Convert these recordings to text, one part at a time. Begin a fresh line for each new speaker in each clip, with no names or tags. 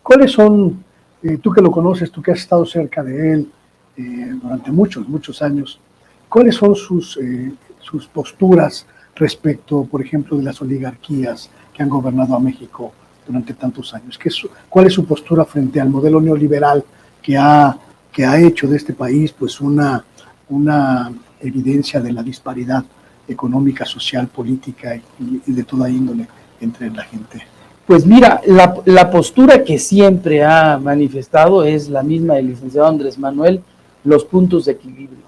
¿Cuáles son, tú que lo conoces, tú que has estado cerca de él durante muchos años, cuáles son sus posturas respecto, por ejemplo, de las oligarquías que han gobernado a México durante tantos años? ¿Cuál es su postura frente al modelo neoliberal que ha hecho de este país pues una evidencia de la disparidad económica, social, política y de toda índole entre la gente?
Pues mira, la postura que siempre ha manifestado es la misma del licenciado Andrés Manuel, los puntos de equilibrio.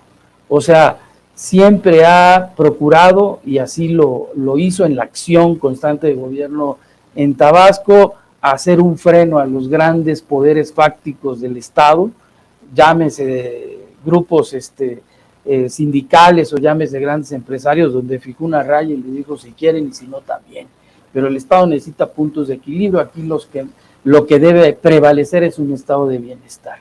O sea, siempre ha procurado, y así lo hizo en la acción constante de gobierno en Tabasco, hacer un freno a los grandes poderes fácticos del Estado, llámese grupos sindicales o llámese grandes empresarios, donde fijó una raya y le dijo si quieren y si no también. Pero el Estado necesita puntos de equilibrio. Aquí lo que debe prevalecer es un estado de bienestar.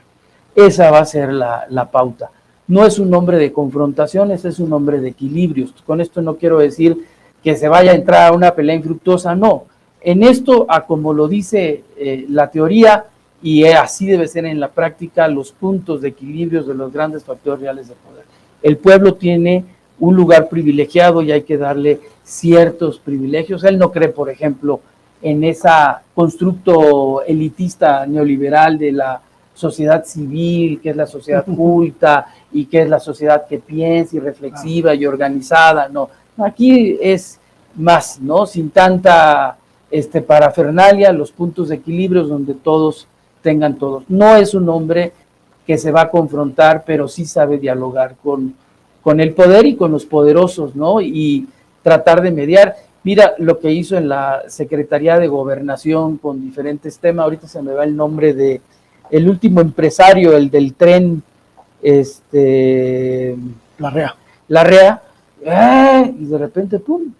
Esa va a ser la pauta. No es un hombre de confrontaciones, es un hombre de equilibrios. Con esto no quiero decir que se vaya a entrar a una pelea infructuosa, no. En esto, como lo dice la teoría, y así debe ser en la práctica, los puntos de equilibrios de los grandes factores reales de poder. El pueblo tiene un lugar privilegiado y hay que darle ciertos privilegios. Él no cree, por ejemplo, en ese constructo elitista neoliberal de la sociedad civil, que es la sociedad culta y que es la sociedad que piensa y reflexiva y organizada. No, aquí es más, ¿no? Sin tanta parafernalia, los puntos de equilibrio donde todos tengan todos. No es un hombre que se va a confrontar, pero sí sabe dialogar con el poder y con los poderosos, ¿no? Y tratar de mediar. Mira lo que hizo en la Secretaría de Gobernación con diferentes temas. Ahorita se me va el nombre de el último empresario, el del tren, Larrea, y de repente, pum,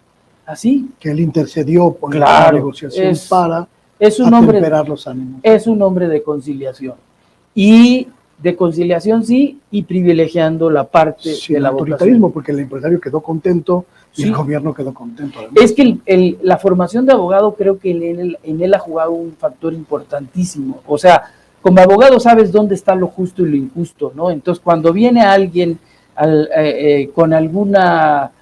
así.
Que él intercedió por la negociación para atemperar los ánimos.
Es un hombre de conciliación. Y de conciliación sí, y privilegiando la parte de la
autoritarismo, porque el empresario quedó contento y el gobierno quedó contento.
Además. Es que la formación de abogado creo que en él ha jugado un factor importantísimo. O sea, como abogado sabes dónde está lo justo y lo injusto, ¿no? Entonces, cuando viene alguien con alguna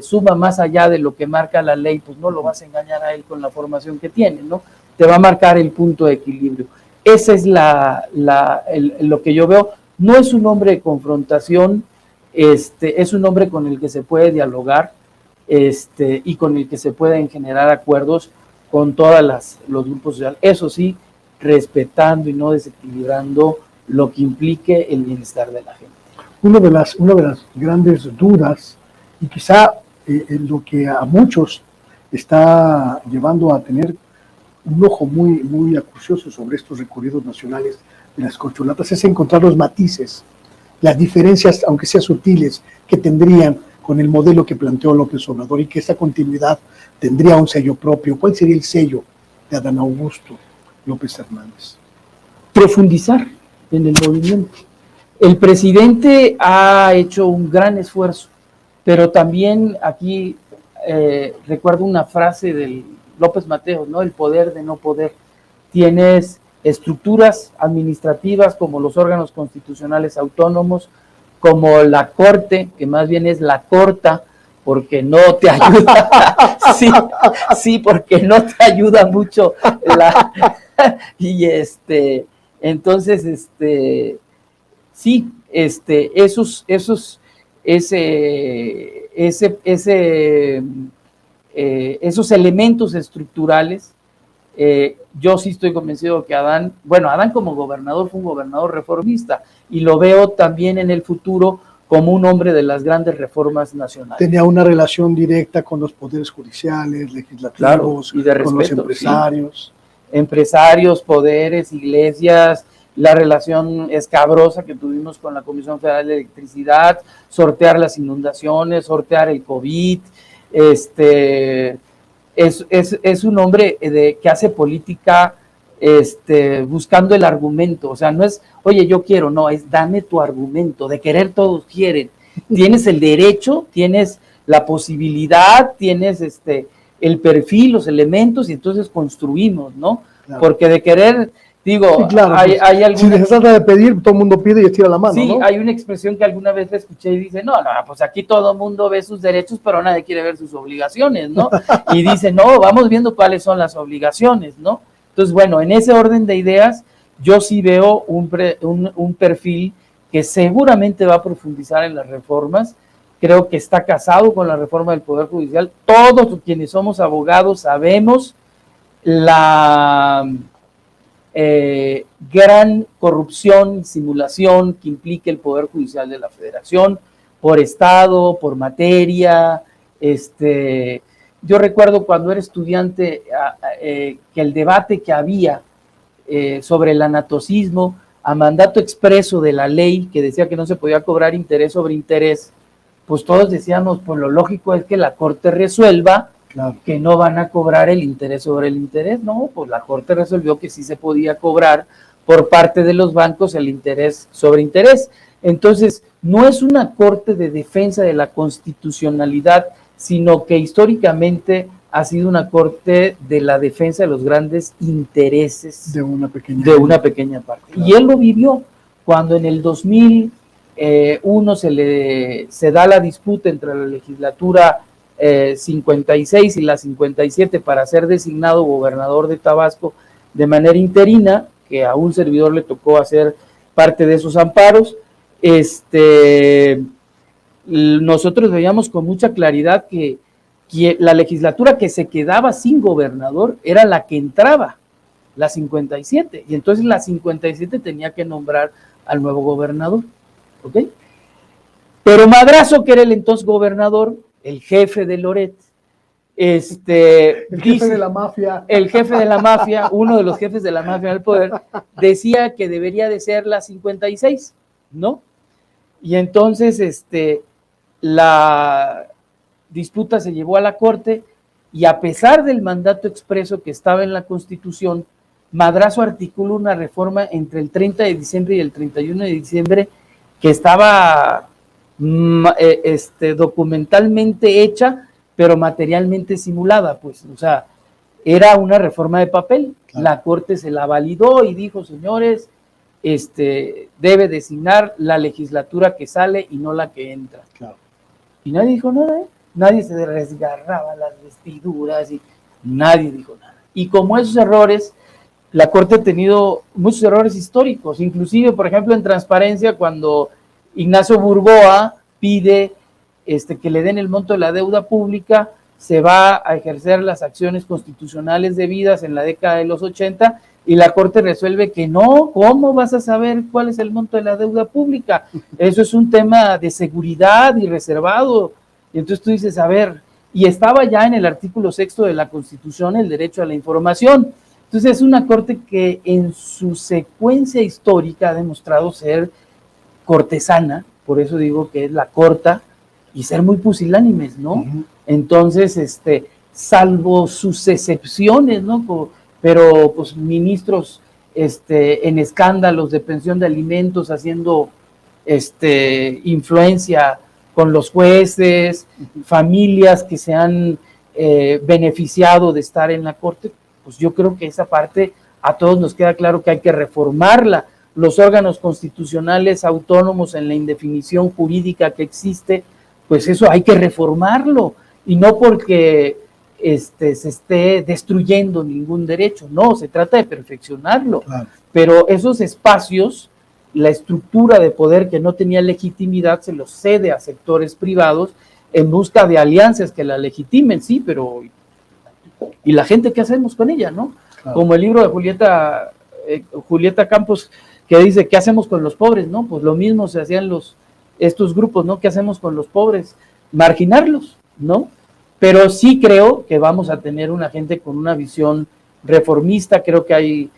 suma más allá de lo que marca la ley, pues no lo vas a engañar a él con la formación que tiene, ¿no? Te va a marcar el punto de equilibrio. Esa es lo que yo veo. No es un hombre de confrontación, es un hombre con el que se puede dialogar y con el que se pueden generar acuerdos con todos los grupos sociales. Eso sí, respetando y no desequilibrando lo que implique el bienestar de la gente.
Una de las grandes dudas, y quizá lo que a muchos está llevando a tener un ojo muy acucioso sobre estos recorridos nacionales de las corcholatas, es encontrar los matices, las diferencias, aunque sean sutiles, que tendrían con el modelo que planteó López Obrador y que esa continuidad tendría un sello propio. ¿Cuál sería el sello de Adán Augusto López Hernández?
Profundizar en el movimiento. El presidente ha hecho un gran esfuerzo, pero también aquí recuerdo una frase del López Mateos, ¿no? El poder de no poder. Tienes estructuras administrativas como los órganos constitucionales autónomos, como la Corte, que más bien es la corta, porque no te ayuda, sí, porque no te ayuda mucho y entonces sí, esos elementos estructurales, yo sí estoy convencido que Adán como gobernador fue un gobernador reformista y lo veo también en el futuro como un hombre de las grandes reformas nacionales.
Tenía una relación directa con los poderes judiciales, legislativos,
y de respeto,
con los empresarios.
Sí. Empresarios, poderes, iglesias, la relación escabrosa que tuvimos con la Comisión Federal de Electricidad, sortear las inundaciones, sortear el COVID. Es un hombre que hace política buscando el argumento. O sea, no es, oye, yo quiero, no, es dame tu argumento. De querer todos quieren. Tienes el derecho, tienes la posibilidad, tienes el perfil, los elementos, y entonces construimos, ¿no?
Claro.
Porque de querer, digo,
Sí, claro,
hay
pues,
alguna...
si se trata de pedir, todo el mundo pide y estira la mano,
Sí,
¿no?
hay una expresión que alguna vez la escuché y dice, no, pues aquí todo el mundo ve sus derechos, pero nadie quiere ver sus obligaciones, ¿no? Y dice, no, vamos viendo cuáles son las obligaciones, ¿no? Entonces, bueno, en ese orden de ideas, yo sí veo un perfil que seguramente va a profundizar en las reformas. Creo que está casado con la reforma del Poder Judicial. Todos quienes somos abogados sabemos la gran corrupción y simulación que implica el Poder Judicial de la Federación, por estado, por materia. Yo recuerdo cuando era estudiante que el debate que había sobre el anatocismo, a mandato expreso de la ley que decía que no se podía cobrar interés sobre interés, pues todos decíamos, pues lo lógico es que la Corte resuelva
Claro.
que no van a cobrar el interés sobre el interés. No, pues la Corte resolvió que sí se podía cobrar por parte de los bancos el interés sobre interés. Entonces, no es una Corte de defensa de la constitucionalidad, sino que históricamente ha sido una Corte de la defensa de los grandes intereses
de una pequeña
parte. Claro. Y él lo vivió cuando en el 2001 se da la disputa entre la legislatura 56 y la 57 para ser designado gobernador de Tabasco de manera interina, que a un servidor le tocó hacer parte de esos amparos. Nosotros veíamos con mucha claridad que la legislatura que se quedaba sin gobernador era la que entraba, la 57, y entonces la 57 tenía que nombrar al nuevo gobernador, ¿ok? Pero Madrazo, que era el entonces gobernador, el jefe de Loret,
el jefe de la mafia.
El jefe de la mafia, uno de los jefes de la mafia del poder, decía que debería de ser la 56, ¿no? Y entonces la disputa se llevó a la Corte y a pesar del mandato expreso que estaba en la Constitución, Madrazo articuló una reforma entre el 30 de diciembre y el 31 de diciembre que estaba documentalmente hecha, pero materialmente simulada, pues, o sea, era una reforma de papel. Claro. La Corte se la validó y dijo, señores, debe designar la legislatura que sale y no la que entra.
Claro.
Y nadie dijo nada, ¿eh? Nadie se desgarraba las vestiduras y nadie dijo nada. Y como esos errores, la Corte ha tenido muchos errores históricos, inclusive, por ejemplo, en transparencia, cuando Ignacio Burgoa pide que le den el monto de la deuda pública, se va a ejercer las acciones constitucionales debidas en la década de los 80 y la Corte resuelve que no. ¿Cómo vas a saber cuál es el monto de la deuda pública? Eso es un tema de seguridad y reservado. Y entonces tú dices, a ver, y estaba ya en el artículo 6 de la Constitución el derecho a la información. Entonces es una Corte que en su secuencia histórica ha demostrado ser cortesana, por eso digo que es la corta, y ser muy pusilánimes, ¿no? Uh-huh. Entonces, salvo sus excepciones, ¿no? Pero pues ministros en escándalos de pensión de alimentos haciendo influencia con los jueces, familias que se han beneficiado de estar en la Corte, pues yo creo que esa parte a todos nos queda claro que hay que reformarla. Los órganos constitucionales autónomos en la indefinición jurídica que existe, pues eso hay que reformarlo, y no porque se esté destruyendo ningún derecho, no, se trata de perfeccionarlo. Claro. Pero esos espacios, la estructura de poder que no tenía legitimidad, se los cede a sectores privados en busca de alianzas que la legitimen, sí, pero ¿y la gente qué hacemos con ella, no? Claro. Como el libro de Julieta Campos, que dice, ¿qué hacemos con los pobres, no? Pues lo mismo se hacían estos grupos, ¿no? ¿Qué hacemos con los pobres? Marginarlos, ¿no? Pero sí creo que vamos a tener una gente con una visión reformista. Creo que hay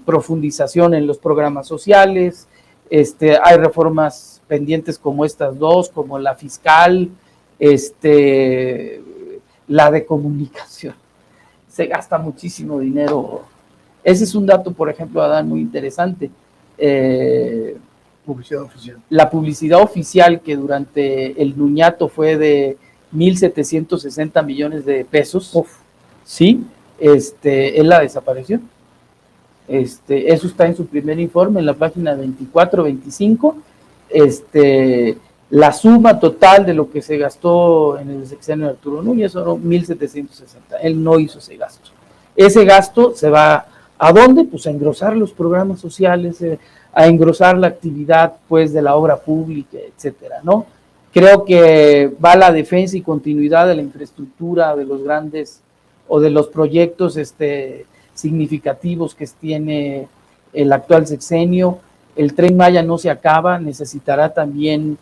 profundización en los programas sociales, hay reformas pendientes como estas dos, como la fiscal, la de comunicación. Se gasta muchísimo dinero. Ese es un dato, por ejemplo, Adán, muy interesante.
Publicidad oficial.
La publicidad oficial, que durante el Nuñato fue de 1,760 millones de pesos, ¿sí? él la desapareció. Eso está en su primer informe, en la página 24-25. La suma total de lo que se gastó en el sexenio de Arturo Núñez son 1.760. Él no hizo ese gasto. Ese gasto se va ¿a dónde? Pues a engrosar los programas sociales, a engrosar la actividad pues de la obra pública, etcétera, ¿no? Creo que va la defensa y continuidad de la infraestructura de los grandes o de los proyectos significativos que tiene el actual sexenio. El Tren Maya no se acaba, necesitará también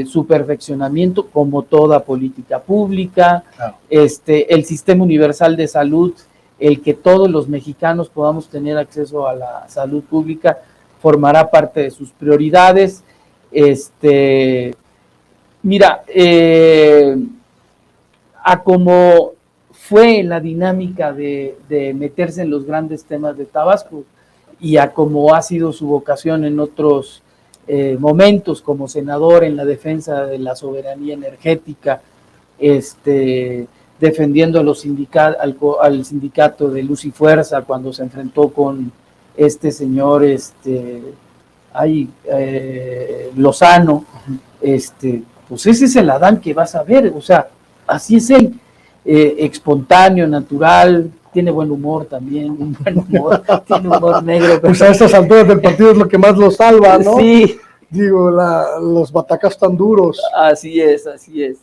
su perfeccionamiento como toda política pública. Claro. El sistema universal de salud, el que todos los mexicanos podamos tener acceso a la salud pública, formará parte de sus prioridades. Mira, a como fue la dinámica de meterse en los grandes temas de Tabasco y a como ha sido su vocación en otros momentos como senador en la defensa de la soberanía energética, defendiendo a al sindicato de Luz y Fuerza cuando se enfrentó con este señor Lozano, pues ese es el Adán que vas a ver, o sea, así es él, espontáneo, natural, tiene buen humor también, un buen humor, tiene humor negro. Pero
pues a estas alturas del partido es lo que más lo salva, ¿no?
Sí.
Digo, los batacas tan duros.
Así es, así es.